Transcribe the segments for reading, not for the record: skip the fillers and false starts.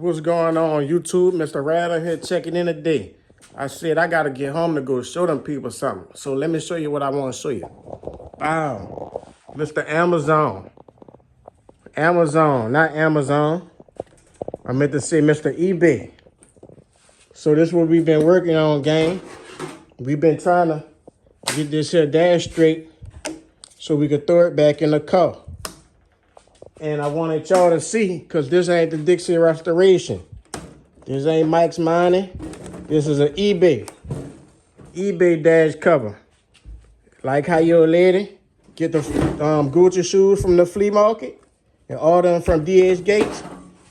What's going on, YouTube? Mr. Rattler here checking in today. I said I gotta get home to go show them people something. So let me show you what I want to show you. Wow, Mr. Amazon. Amazon, not Amazon. I meant to say Mr. eBay. So this is what we've been working on, gang. We've been trying to get this here dash straight so we could throw it back in the car. And I wanted y'all to see, because this ain't the Dixie Restoration. This ain't Mike's Mining. This is an eBay dash cover. Like how your lady get the Gucci shoes from the flea market and order them from DH Gates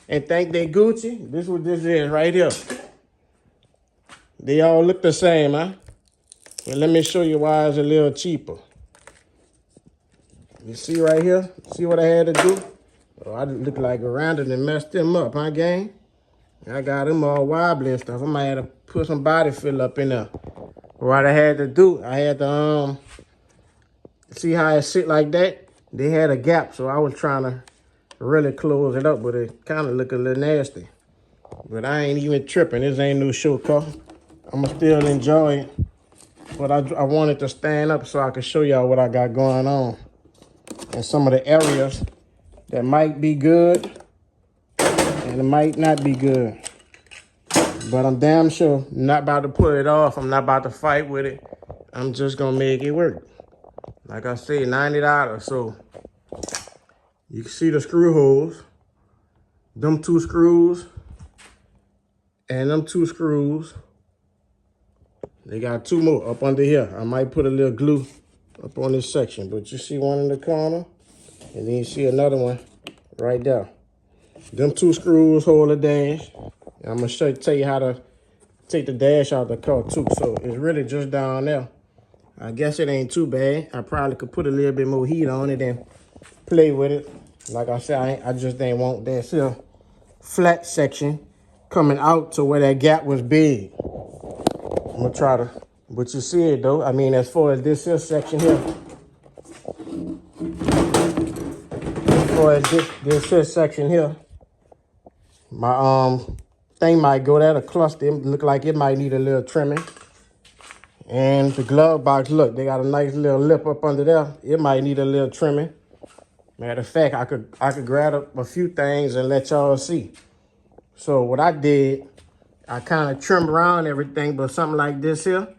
and think they Gucci. This is what this is right here. They all look the same, huh? But let me show you why it's a little cheaper. You see right here? See what I had to do? Oh, I look like around it and messed them up, huh, gang? I got them all wobbly and stuff. I might have to put some body fill up in there. What I had to do, I had to, see how it sit like that? They had a gap, so I was trying to really close it up, but it kind of look a little nasty. But I ain't even tripping. This ain't no show car. I'ma still enjoy it. But I wanted to stand up so I could show y'all what I got going on. And some of the areas that might be good and it might not be good. But I'm damn sure not about to pull it off. I'm not about to fight with it. I'm just gonna make it work. Like I said, $90. So you can see the screw holes. Them two screws and them two screws. They got two more up under here. I might put a little glue up on this section, but you see one in the corner and then you see another one right there. Them two screws hold the dash. And I'm gonna tell you how to take the dash out of the car too. So it's really just down there. I guess it ain't too bad. I probably could put a little bit more heat on it and play with it. Like I said, I just didn't want that still flat section coming out to where that gap was big. I'm gonna try to, but you see it though. I mean, as far as this here section here, as far as this here section here, my thing might go there, the cluster. It look like it might need a little trimming. And the glove box, look, they got a nice little lip up under there. It might need a little trimming. Matter of fact, I could grab up a few things and let y'all see. So what I did, I kind of trimmed around everything, but something like this here,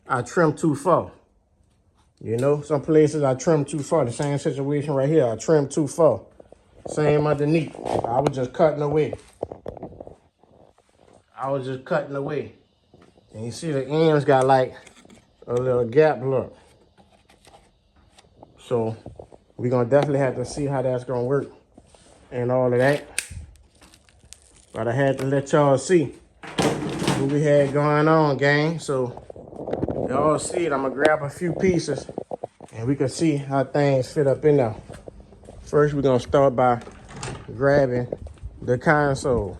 I trimmed too far. You know, some places I trimmed too far. The same situation right here, I trimmed too far. Same underneath. I was just cutting away. And you see the ends got like a little gap, look. So we're gonna definitely have to see how that's gonna work and all of that. But I had to let y'all see what we had going on, gang. So y'all see it. I'm gonna grab a few pieces and we can see how things fit up in there. First, we're gonna start by grabbing the console.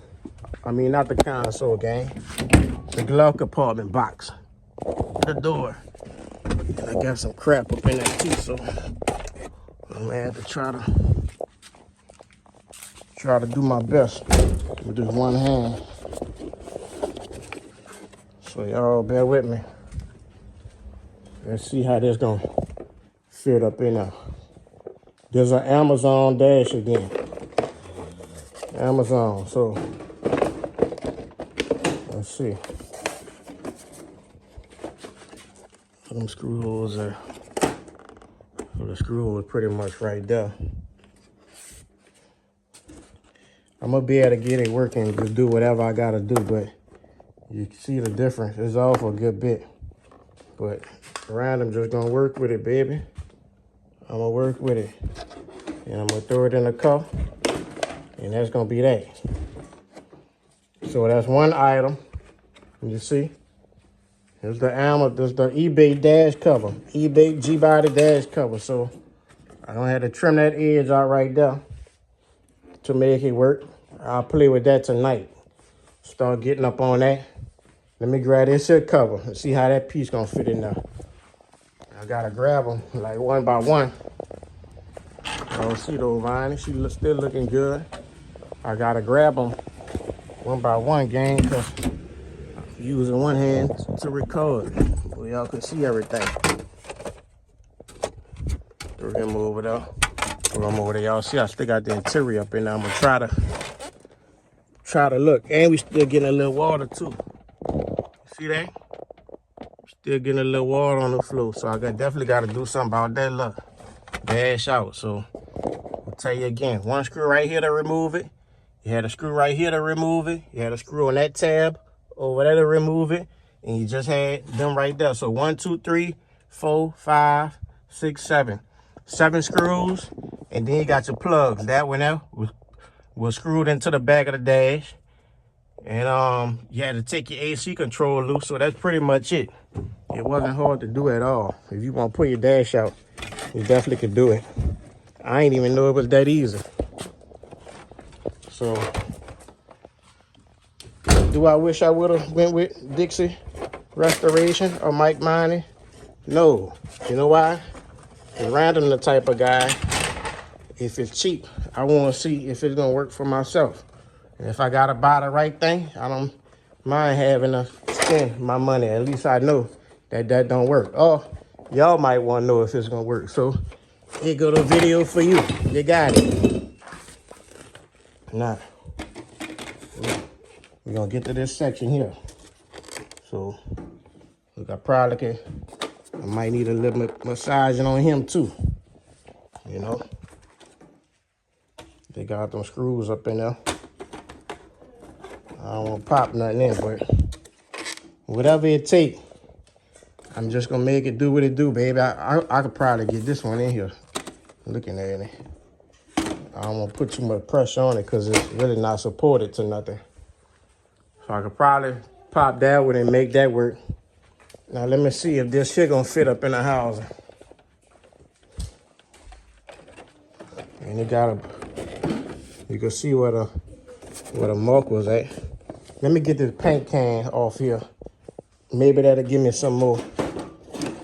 I mean, not the console, gang. The glove compartment box. The door. And I got some crap up in there too, so I'm gonna have to try to do my best with this one hand. So y'all bear with me. Let's see how this gonna fit up in there. There's an Amazon dash again. Amazon, so let's see. Them screw holes are, so the screw hole is pretty much right there. I'm gonna be able to get it working to do whatever I gotta do, but you can see the difference. It's off a good bit. But around, I'm just gonna work with it, baby. I'm gonna work with it. And I'm gonna throw it in the car. And that's gonna be that. So that's one item. You see? There's the eBay dash cover. eBay GBody dash cover. So I don't have to trim that edge out right there to make it work. I'll play with that tonight. Start getting up on that. Let me grab this here cover and see how that piece gonna fit in there. I gotta grab them like one by one. I don't see those Vine. She still looking good. I gotta grab them one by one, gang, because I'm using one hand to record. So y'all can see everything. Throw him over there. Throw him over there. Y'all see I still got the interior up in there. I'm gonna try to look. And we still getting a little water too. See that? Still getting a little water on the floor. So I definitely gotta do something about that. Look. Dash out. So I'll tell you again, one screw right here to remove it. You had a screw right here to remove it. You had a screw on that tab over there to remove it. And you just had them right there. So 1, 2, 3, 4, 5, 6, 7. 7 screws. And then you got your plugs. That one there was screwed into the back of the dash. And you had to take your AC control loose. So that's pretty much it. It wasn't hard to do at all. If you want to pull your dash out, you definitely could do it. I ain't even know it was that easy. So, do I wish I would have went with Dixie Restoration or Mike Monte? No. You know why? Because Random the type of guy, if it's cheap, I want to see if it's going to work for myself. And if I got to buy the right thing, I don't mind having to spend my money. At least I know that don't work. Or y'all might want to know if it's going to work. So, here go the video for you. You got it. Now, we're going to get to this section here. So, look, I might need a little massaging on him too. You know? They got them screws up in there. I don't want to pop nothing in, but whatever it take, I'm just going to make it do what it do, baby. I could probably get this one in here. Looking at it. I don't want to put too much pressure on it because it's really not supported to nothing. So I could probably pop that one and make that work. Now let me see if this shit gonna fit up in the housing. And you can see where the mark was at. Let me get this paint can off here. Maybe that'll give me some more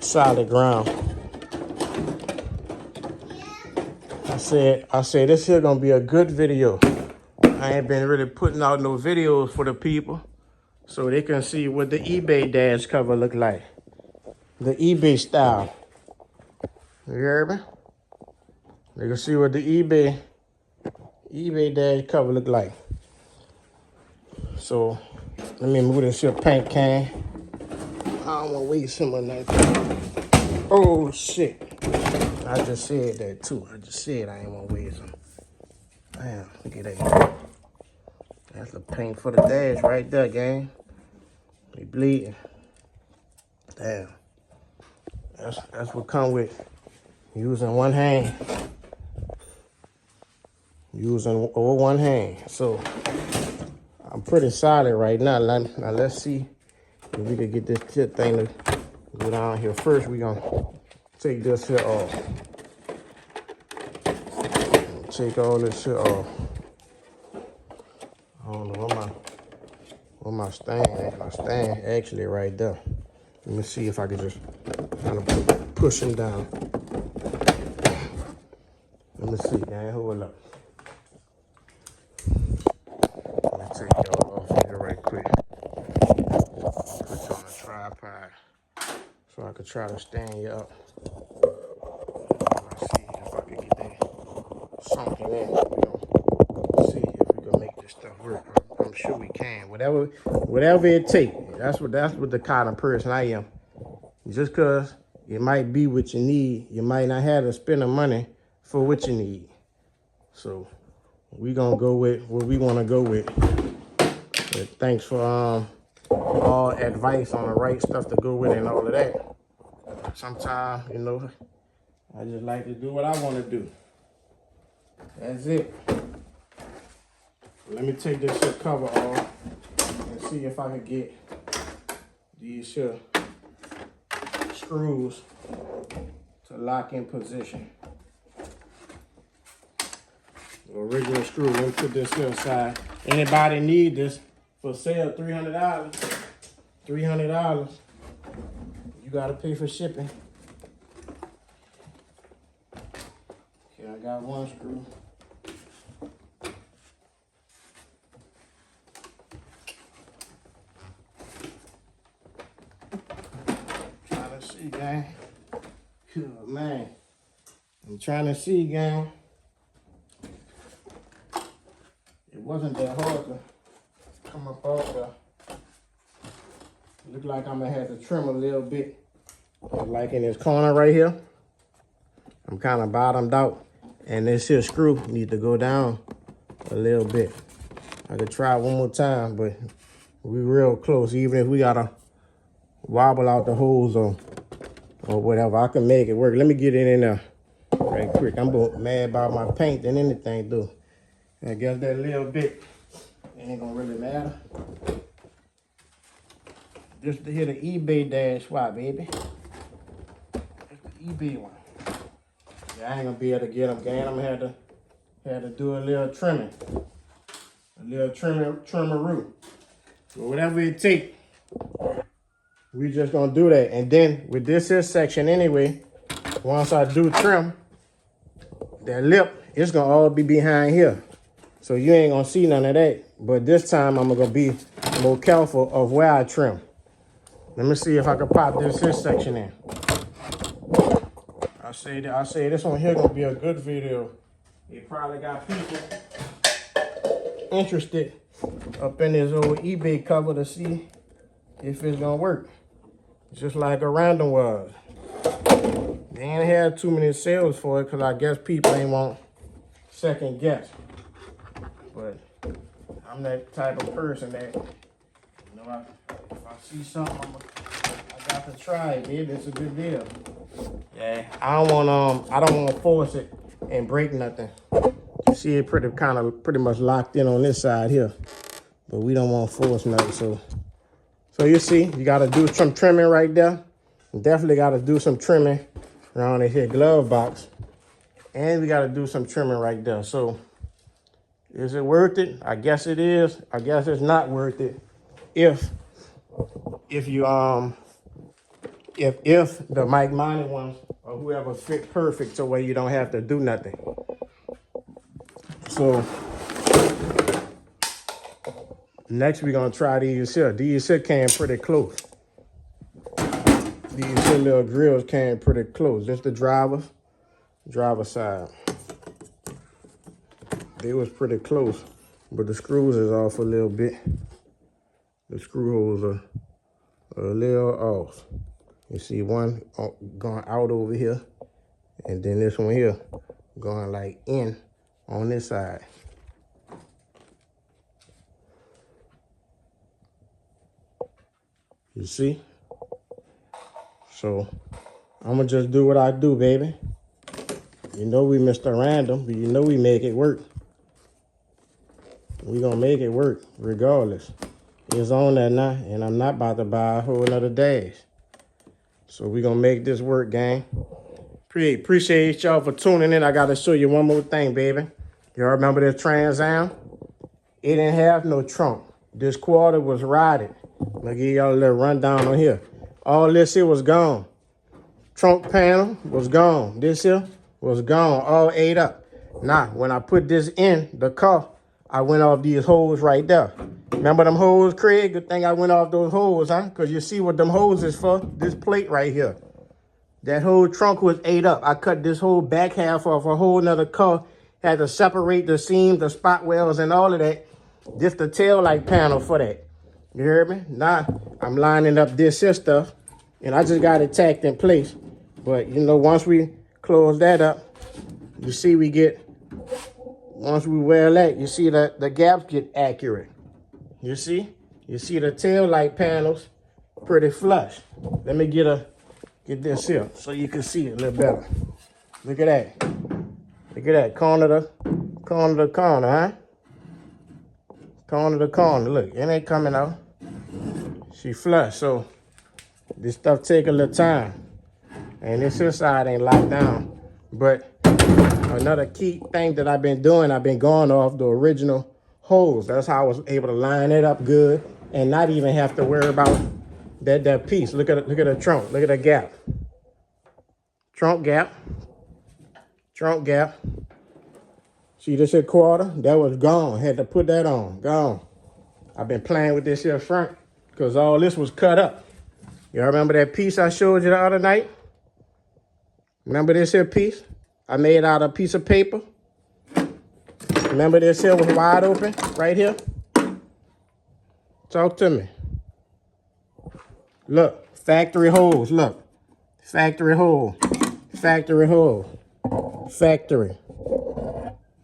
solid ground. I said this here gonna be a good video. I ain't been really putting out no videos for the people so they can see what the eBay dash cover look like. The eBay style. You hear me? They can see what the eBay dash cover look like. So let me move this here paint can. I don't want to waste some of that. Oh shit. I just said that too. I just said I ain't want to waste them. Damn, look at that. That's the paint for the dash right there, gang. They bleeding. Damn. That's what come with using one hand. Using over one hand. So I'm pretty solid right now. Now let's see if we can get this tip thing to go down here. First, we gonna take this here off. Take all this shit off. I don't know where my stand at. My stand actually right there. Let me see if I can just kind of push him down. Let me see, man. Hold up. Let me take y'all off here right quick. Put you on a tripod so I could try to stand you up. Let's see if I can get that sunken in. We'll see if we can make this stuff work. I'm sure we can. Whatever it takes. That's what the kind of person I am. Just because it might be what you need, you might not have to spend the money for what you need. So we gonna go with what we want to go with. But thanks for all advice on the right stuff to go with and all of that. Sometimes, you know, I just like to do what I want to do. That's it. Let me take this shit cover off and see if I can get these here screws to lock in position. The original screw. Let me put this here aside. Anybody need this for sale? $300. $300. You gotta pay for shipping. Okay, I got one screw. see, gang. Oh, man. I'm trying to see, gang. It wasn't that hard to come up off there. Look like I'm gonna have to trim a little bit. Like in this corner right here, I'm kind of bottomed out. And this here screw needs to go down a little bit. I could try one more time, but we real close. Even if we gotta wobble out the holes or whatever, I can make it work. Let me get it in there right quick. I'm more mad about my paint than anything, though. I guess that little bit ain't gonna really matter. Just to hit the eBay dash swap, baby. That's the eBay one. Yeah, I ain't gonna be able to get them, gang. I'm gonna have to do a little trimming. A little trimmeroo. So whatever it take, we just gonna do that. And then with this here section anyway, once I do trim, that lip, it's gonna all be behind here. So you ain't gonna see none of that. But this time I'm gonna be more careful of where I trim. Let me see if I can pop this section in. I say this one here gonna be a good video. It probably got people interested up in this old eBay cover to see if it's gonna work. Just like a random was. They ain't had too many sales for it because I guess people ain't want second guess. But I'm that type of person that, you know, if I see something, I got to try it, baby. It's a good deal. Yeah, I don't want to force it and break nothing. You see it pretty much locked in on this side here, but we don't want to force nothing. So you see, you got to do some trimming right there. Definitely got to do some trimming around this here glove box, and we got to do some trimming right there. So is it worth it? I guess it is. I guess it's not worth it if the Mike Monte ones or whoever fit perfect so where you don't have to do nothing. So next we're gonna try these here. These here came pretty close. These here little grills came pretty close. Just the driver side. They was pretty close, but the screws is off a little bit. The screw holes are a little off. You see one going out over here, and then this one here going like in on this side. You see? So I'm gonna just do what I do, baby. You know we Mr. Random, but you know we make it work. We gonna make it work regardless. It's on there now, and I'm not about to buy a whole nother dash. So we gonna make this work, gang. Appreciate y'all for tuning in. I gotta show you one more thing, baby. Y'all remember this Trans Am? It didn't have no trunk. This quarter was rotted. I'm gonna give y'all a little rundown on here. All this here was gone. Trunk panel was gone. This here was gone, all ate up. Now, when I put this in the car, I went off these holes right there. Remember them holes, Craig? Good thing I went off those holes, huh? Because you see what them holes is for? This plate right here. That whole trunk was ate up. I cut this whole back half off a whole nother car. Had to separate the seams, the spot welds, and all of that. Just the tail light panel for that. You heard me? Now, I'm lining up this here stuff, and I just got it tacked in place. But, you know, once we close that up, you see we get, once we weld that, you see that the gaps get accurate. You see? You see the tail light panels pretty flush. Let me get this here so you can see it a little better. Look at that. Look at that. Corner to corner, huh? Corner to corner. Look, it ain't coming out. She flush. So this stuff take a little time. And this here side ain't locked down. But another key thing that I've been doing, I've been going off the original holes. That's how I was able to line it up good and not even have to worry about that piece. Look at the trunk. Look at the gap. Trunk gap. Trunk gap. See this here quarter? That was gone. Had to put that on. Gone. I've been playing with this here front because all this was cut up. Y'all remember that piece I showed you the other night? Remember this here piece? I made out of a piece of paper. Remember this here was wide open right here? Talk to me. Look, factory holes, look. Factory hole, factory hole, factory.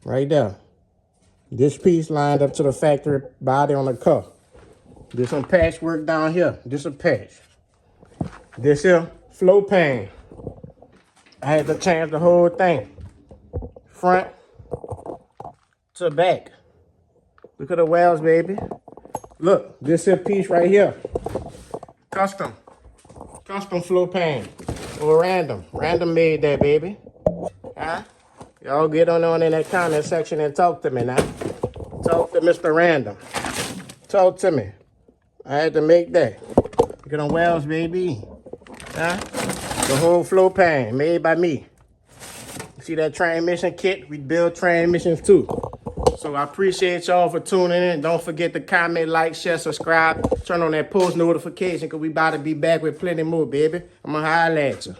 Right there. This piece lined up to the factory body on the car. There's some patchwork down here. This a patch. This here, flow pan. I had to change the whole thing. Front to back. Look at the wells, baby. Look, this here piece right here. Custom flow pan. Or random. Random made that, baby. Huh? Y'all get on in that comment section and talk to me now. Talk to Mr. Random. Talk to me. I had to make that. Look at them wells, baby. Huh? The whole flow pan made by me. See that transmission kit? We build transmissions too. So I appreciate y'all for tuning in. Don't forget to comment, like, share, subscribe. Turn on that post notification because we about to be back with plenty more, baby. I'm going to holler at you.